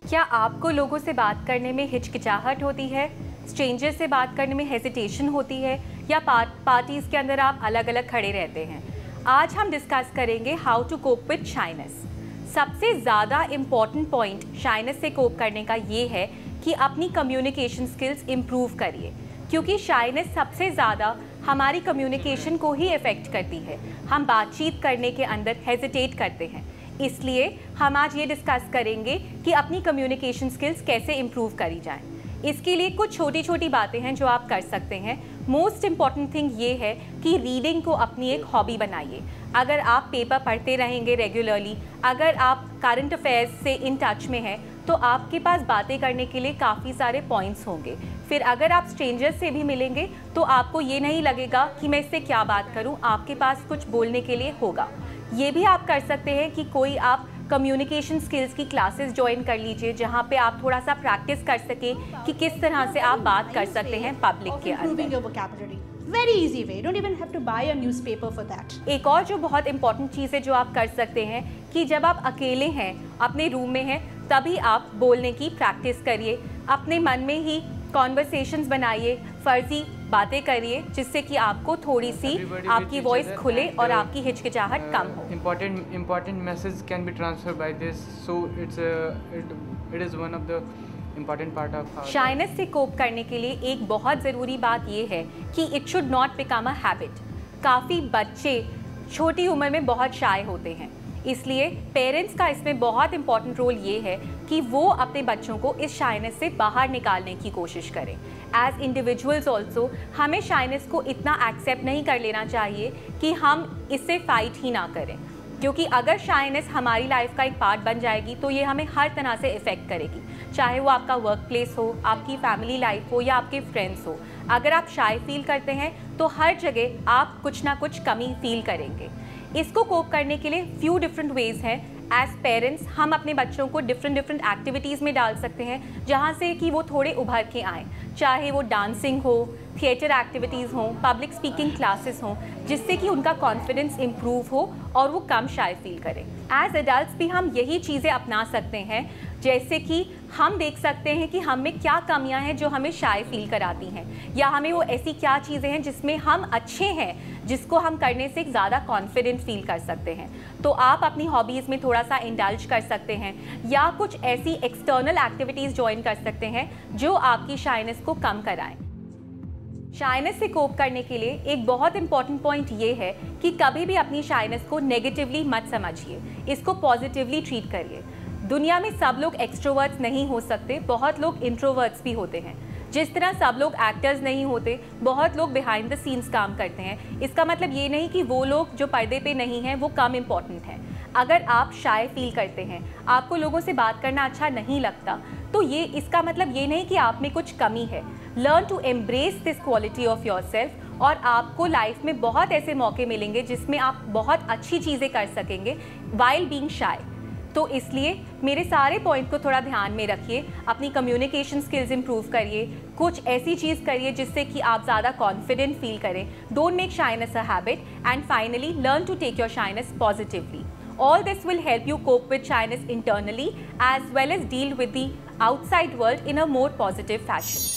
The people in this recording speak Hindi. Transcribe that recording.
क्या आपको लोगों से बात करने में हिचकिचाहट होती है? स्ट्रेंजर से बात करने में हेजिटेशन होती है? या पार्टीज़ के अंदर आप अलग अलग खड़े रहते हैं? आज हम डिस्कस करेंगे how to cope with shyness. सबसे ज़्यादा इम्पॉर्टेंट पॉइंट शाइनेस से कोप करने का ये है कि अपनी कम्युनिकेशन स्किल्स इम्प्रूव करिए, क्योंकि शाइनेस सबसे ज़्यादा हमारी कम्युनिकेशन को ही इफ़ेक्ट करती है। हम बातचीत करने के अंदर हेजिटेट करते हैं, इसलिए हम आज ये डिस्कस करेंगे कि अपनी कम्युनिकेशन स्किल्स कैसे इम्प्रूव करी जाएं। इसके लिए कुछ छोटी छोटी बातें हैं जो आप कर सकते हैं। मोस्ट इम्पॉर्टेंट थिंग ये है कि रीडिंग को अपनी एक हॉबी बनाइए। अगर आप पेपर पढ़ते रहेंगे रेगुलरली, अगर आप करंट अफेयर्स से इन टच में हैं, तो आपके पास बातें करने के लिए काफ़ी सारे पॉइंट्स होंगे। फिर अगर आप स्ट्रेंजर्स से भी मिलेंगे तो आपको ये नहीं लगेगा कि मैं इससे क्या बात करूं, आपके पास कुछ बोलने के लिए होगा। ये भी आप कर सकते हैं कि कोई आप कम्युनिकेशन स्किल्स की क्लासेस ज्वाइन कर लीजिए, जहाँ पे आप थोड़ा सा प्रैक्टिस कर सकें कि किस तरह से आप बात कर सकते हैं पब्लिक के अंदर। Very easy way. You don't even have to buy a newspaper for that. एक और जो बहुत इंपॉर्टेंट चीज़ है जो आप कर सकते हैं कि जब आप अकेले हैं, अपने रूम में हैं, तभी आप बोलने की प्रैक्टिस करिए। अपने मन में ही कॉन्वर्सेशंस बनाइए, फर्जी बातें करिए, जिससे कि आपको थोड़ी सी आपकी वॉइस खुले और आपकी हिचकिचाहट कम हो। Important message can be transferred by this, so it is one of the important part of shyness से कोप करने के लिए एक बहुत ज़रूरी बात यह है कि it should not become a habit. काफ़ी बच्चे छोटी उम्र में बहुत शाय होते हैं, इसलिए पेरेंट्स का इसमें बहुत इंपॉर्टेंट रोल ये है कि वो अपने बच्चों को इस शाइनेस से बाहर निकालने की कोशिश करें। एज इंडिविजुअल्स ऑल्सो हमें शाइनेस को इतना एक्सेप्ट नहीं कर लेना चाहिए कि हम इससे फाइट ही ना करें, क्योंकि अगर शाइनेस हमारी लाइफ का एक पार्ट बन जाएगी तो ये हमें हर तरह से इफ़ेक्ट करेगी, चाहे वो आपका वर्क प्लेस हो, आपकी फैमिली लाइफ हो या आपके फ्रेंड्स हो। अगर आप शाय फील करते हैं तो हर जगह आप कुछ ना कुछ कमी फील करेंगे। इसको कोप करने के लिए फ्यू डिफरेंट वेज हैं। एज पेरेंट्स हम अपने बच्चों को डिफरेंट एक्टिविटीज़ में डाल सकते हैं, जहाँ से कि वो थोड़े उभर के आएँ, चाहे वो डांसिंग हो, थिएटर एक्टिविटीज़ हों, पब्लिक स्पीकिंग क्लासेस हों, जिससे कि उनका कॉन्फिडेंस इम्प्रूव हो और वो कम शाय फील करें। एज एडल्ट्स भी हम यही चीज़ें अपना सकते हैं, जैसे कि हम देख सकते हैं कि हम में क्या कमियां हैं जो हमें शाय फील कराती हैं, या हमें वो ऐसी क्या चीज़ें हैं जिसमें हम अच्छे हैं, जिसको हम करने से ज़्यादा कॉन्फिडेंट फील कर सकते हैं। तो आप अपनी हॉबीज़ में थोड़ा सा इंडल्ज कर सकते हैं, या कुछ ऐसी एक्सटर्नल एक्टिविटीज़ ज्वाइन कर सकते हैं जो आपकी शाइनेस को कम कराएं। शाइनेस से कोप करने के लिए एक बहुत इंपॉर्टेंट पॉइंट ये है कि कभी भी अपनी शाइनेस को नेगेटिवली मत समझिए, इसको पॉजिटिवली ट्रीट करिए। दुनिया में सब लोग एक्सट्रोवर्ट्स नहीं हो सकते, बहुत लोग इंट्रोवर्ट्स भी होते हैं। जिस तरह सब लोग एक्टर्स नहीं होते, बहुत लोग बिहाइंड द सीन्स काम करते हैं। इसका मतलब ये नहीं कि वो लोग जो पर्दे पे नहीं हैं वो कम इम्पॉर्टेंट हैं। अगर आप शाय फील करते हैं, आपको लोगों से बात करना अच्छा नहीं लगता, तो ये इसका मतलब ये नहीं कि आप में कुछ कमी है। Learn to embrace this quality of yourself, और आपको लाइफ में बहुत ऐसे मौके मिलेंगे जिसमें आप बहुत अच्छी चीज़ें कर सकेंगे वाइल बीइंग शाय। तो इसलिए मेरे सारे पॉइंट को थोड़ा ध्यान में रखिए, अपनी कम्युनिकेशन स्किल्स इंप्रूव करिए, कुछ ऐसी चीज़ करिए जिससे कि आप ज़्यादा कॉन्फिडेंट फील करें। Don't make shyness a habit, and finally learn to take your shyness positively. All this will help you cope with shyness internally as well as deal with the outside world in a more positive fashion.